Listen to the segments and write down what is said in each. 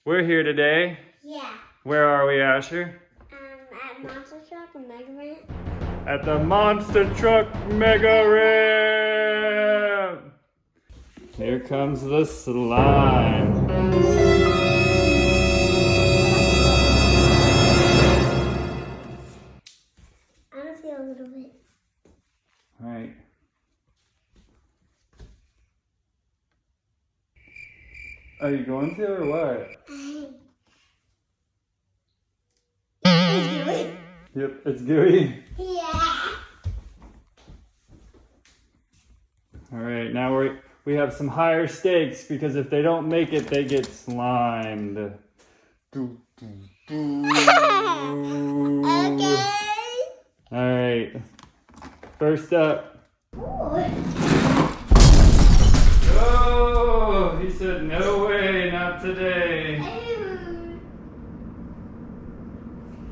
We're here today. Yeah. Where are we, Asher? At Monster Truck and Mega Ramp. At the Monster Truck Mega Ramp! Here comes the slime. I want to feel a little bit. Alright. Are you going to or what? It's gooey. Yep, it's gooey. Yeah. Alright, now we have some higher stakes because if they don't make it, they get slimed. Okay. Alright, first up. Ooh. Oh, he said no way, not today.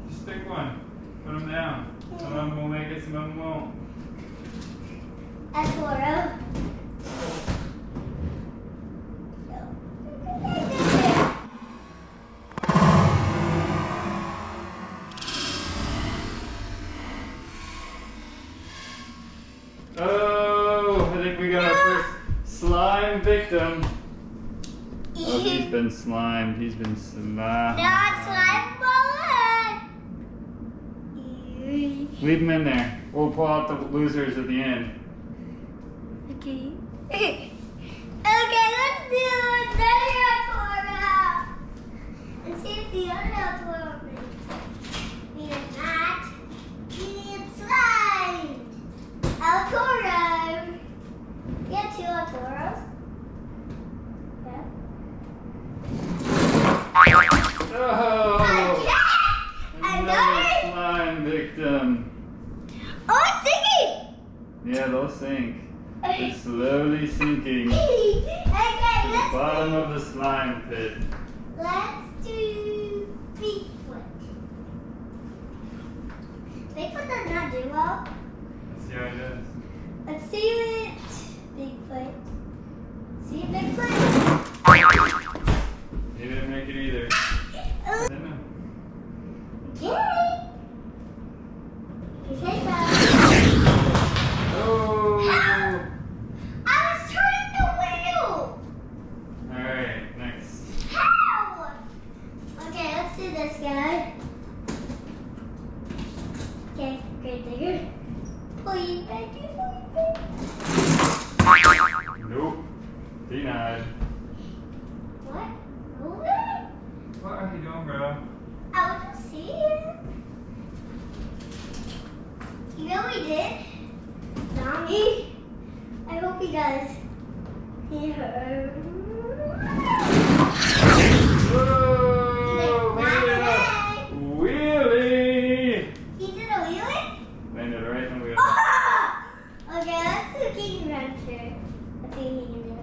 Just pick one, put them down. Some of them will make it, some of them won't. A Toro. Oh, I think we got our first slime victim. Oh, he's been slimed. He's been slimed. Not slime bullet. Leave him in there. We'll pull out the losers at the end. Okay. Okay, let's do another Toro. Let's see if the other Toro makes it. We are not being slimed. El Toro. We have two El Toros. Yeah. Oh, Another. slime victim. Oh, it's sinking. Yeah, they'll sink. It's slowly sinking to Okay, the bottom of the slime pit. let's do Bigfoot. Bigfoot does not do well. Let's see how it does. Let's see what Bigfoot. See Bigfoot? He didn't make it either. Okay. You say so. Oh! I was turning the wheel. Alright, next. How? Okay, let's do this guy. Okay, great digger. Please, thank you, Nope. Denied. What? Over? What are you doing, bro? I want to see it. You know we did? Zombie. I hope he does. Yeah. Whoa! Landed a wheelie! He did a wheelie? Landed right in the wheel. Oh! Okay, let's do King Rancher. Let's see what he can do.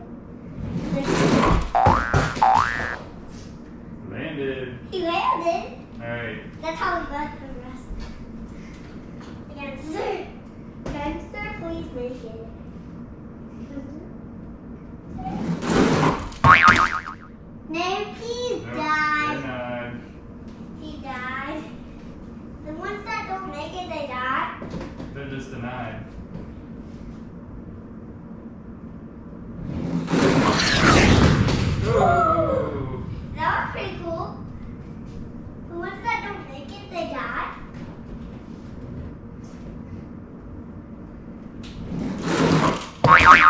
Landed. He landed. Alright. That's how we got the rest. Gangster. Gangster, please make it. No, he died. Denied. He died. The ones that don't make it, they die. They're just denied. Whoa! That was pretty cool. The ones that don't make it, they die. Oh my god.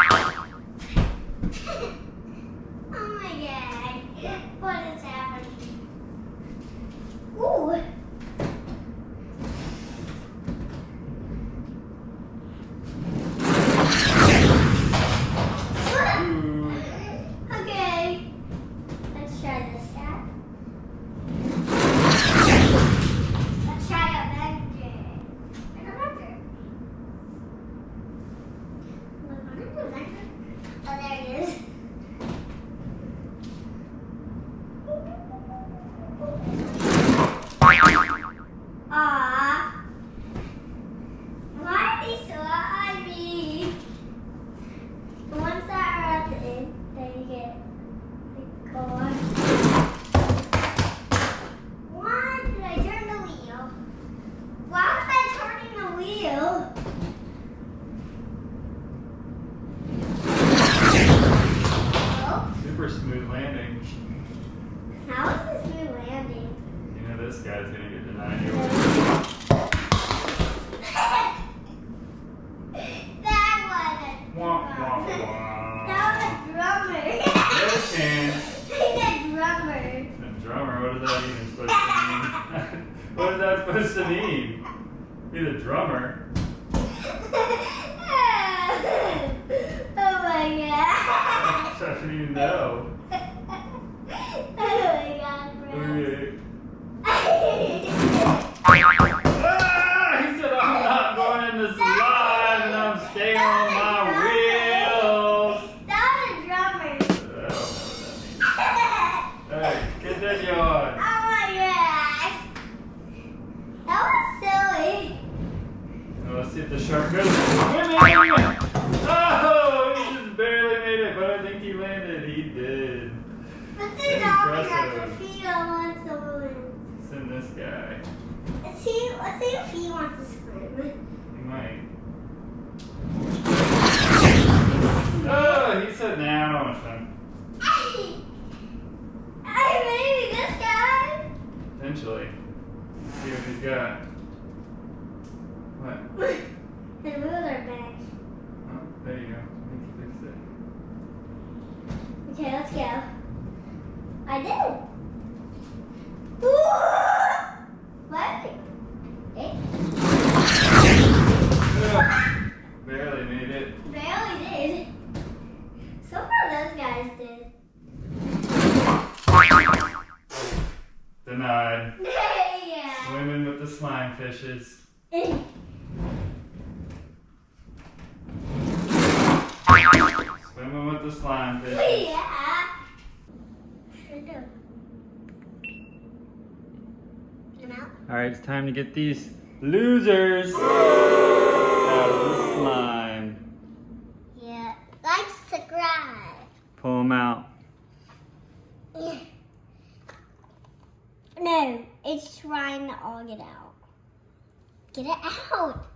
What is happening? Ooh. guy's gonna get denied yours. That was a Wah, drummer. wah, wah. That was a drummer. Your chance. He's a drummer. A drummer? What is that even supposed to mean? What is that supposed to mean? He's a drummer. Oh my god. I don't even know. Oh my god, bro. Okay. Ah, he said I'm not going in the slime and I'm staying on my wheels. That was a drummer. Hey, continue on. Oh my gosh. That was silly. Now let's see if the shark goes swimming. Oh, he just barely made it, but I think he landed. He did. Let's Very see how we got impressive. your feet on someone. Send this guy. Let's see if he wants to swim. He might. Oh, he said, nah, I don't want to swim. Hey, maybe this guy. Eventually. Let's see what he's got. What? The wheels are bad. Oh, there you go. I think he fixed it. Okay, let's go. I did. What? Eh? Ugh, barely made it. Barely did. So far those guys did. Denied. Yeah. Swimming with the slime fishes. Swimming with the slime fishes. Yeah. Sure do. Get 'em out. Alright, it's time to get these losers out of the slime. Yeah. Like, subscribe. Pull them out. Yeah. No, it's trying to all get out. Get it out.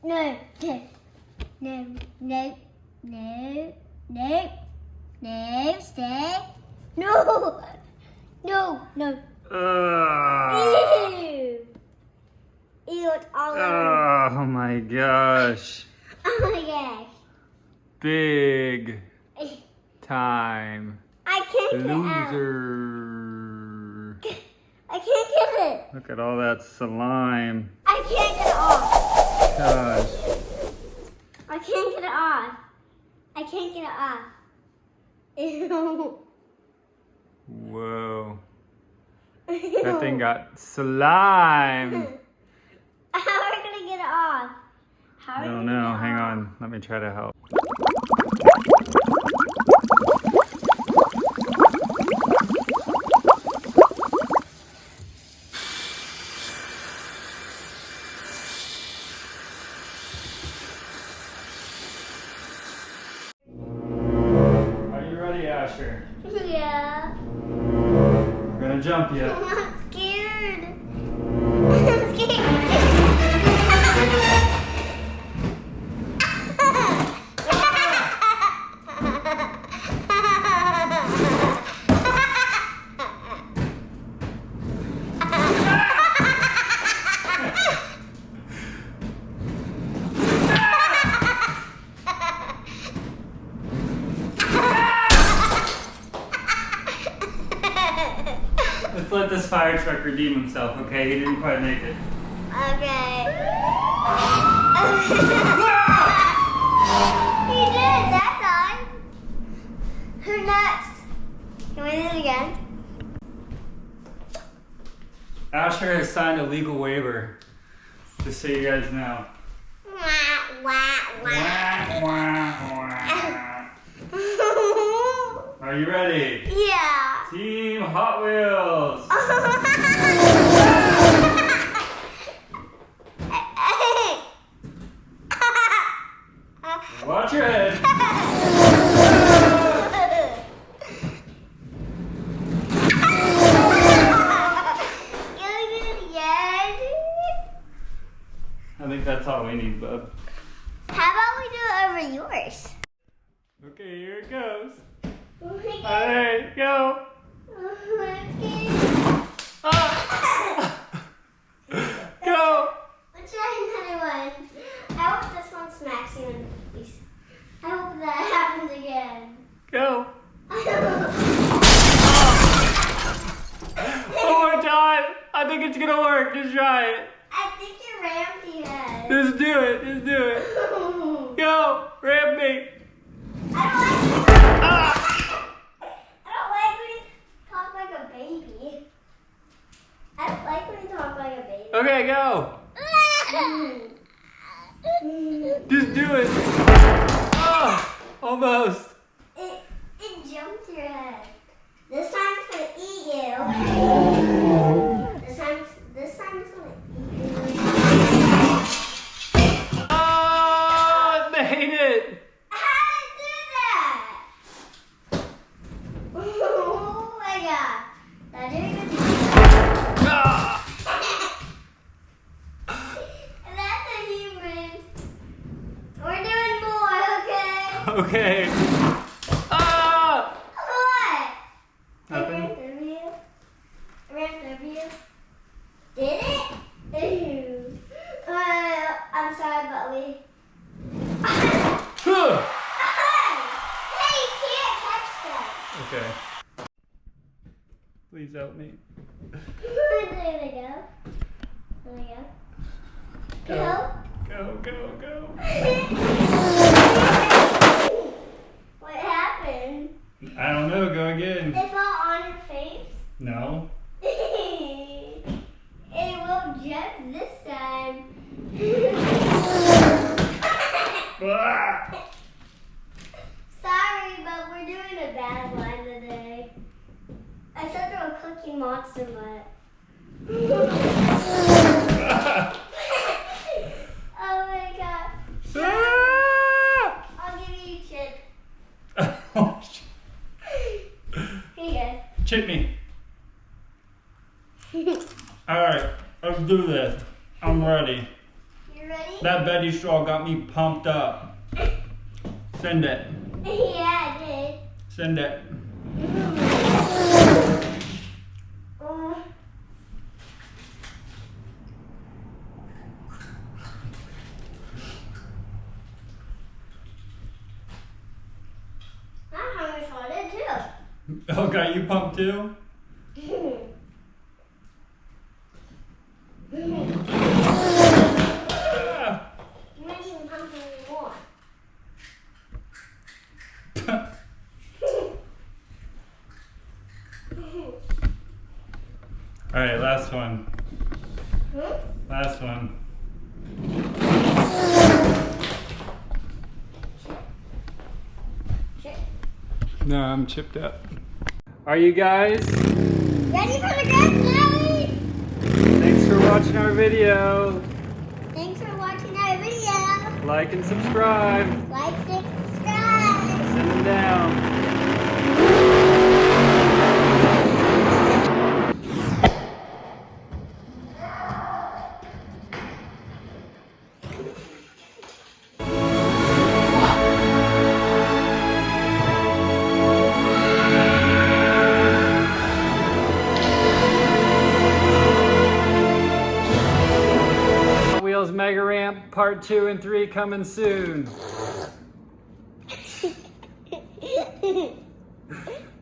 No, no, no, no, no, no, no, stay. No, no, no. Ugh. Ew. Ew, it's all over. Oh my gosh. Oh my gosh. Big time I can't get out. loser. I can't get it. Look at all that slime. I can't get it off. Gosh. I can't get it off. I can't get it off. Ew. Whoa. That thing got slime. How are we gonna get it off? How I are we don't gonna know. get it Hang off? on. Let me try to help. Are you ready, Asher? Yeah. We're gonna jump you. I'm scared. I'm scared. Let's let this fire truck redeem himself, okay? He didn't quite make it. Okay. He did that time. Who next? Can we do it again? Asher has signed a legal waiver, just so you guys know. Wah, wah, Wah, wah, wah. Are you ready? Yeah. Team Hot Wheels! Watch your head! Can we do it again? I think that's all we need, bub. How about we do it over yours? Okay, here it goes. Oh my God. Alright, go! Oh, I'm scared. Ah! think it's gonna work. Just try it. I think you rammed your head. Just do it. Just do it. Go, ram me. I don't like Ah! I don't like when you talk like a baby. I don't like when you talk like a baby. Okay, go. Just do it. Oh, almost. It jumped your head. This time it's gonna eat you. This time it's gonna eat you. Oh, it made it. How did it do that? Oh my god. That didn't even Ah! That's a human. We're doing more, okay? Okay. Ah! What? Nothing. I ran through you. Did it? Ew. I'm sorry, but we. Huh. Hey, you can't catch that. Okay. Please help me. There we go. There we go. Go. Go, go, go. What happened? I don't know. Go again. It fell on your face. No. It will jump this time. Ah! Sorry, but we're doing a bad one today. I said they're a cookie monster, but. Oh my god. Ah! I'll give you a chip. Oh, shit. Here you Chip me. Alright, let's do this. I'm ready. You ready? That Betty straw got me pumped up. Send it. Yeah, I did. Send it. I'm hungry for it too. Oh, got you pumped too? Ah! You might even pump me more. Alright, last one. Hmm? Last one. Chip. No, I'm chipped up. Are you guys? Ready for the grand finale? Thanks for watching our video. Thanks for watching our video. Like and subscribe. Like and subscribe. Send them down. Mega Ramp Part 2 and 3 coming soon.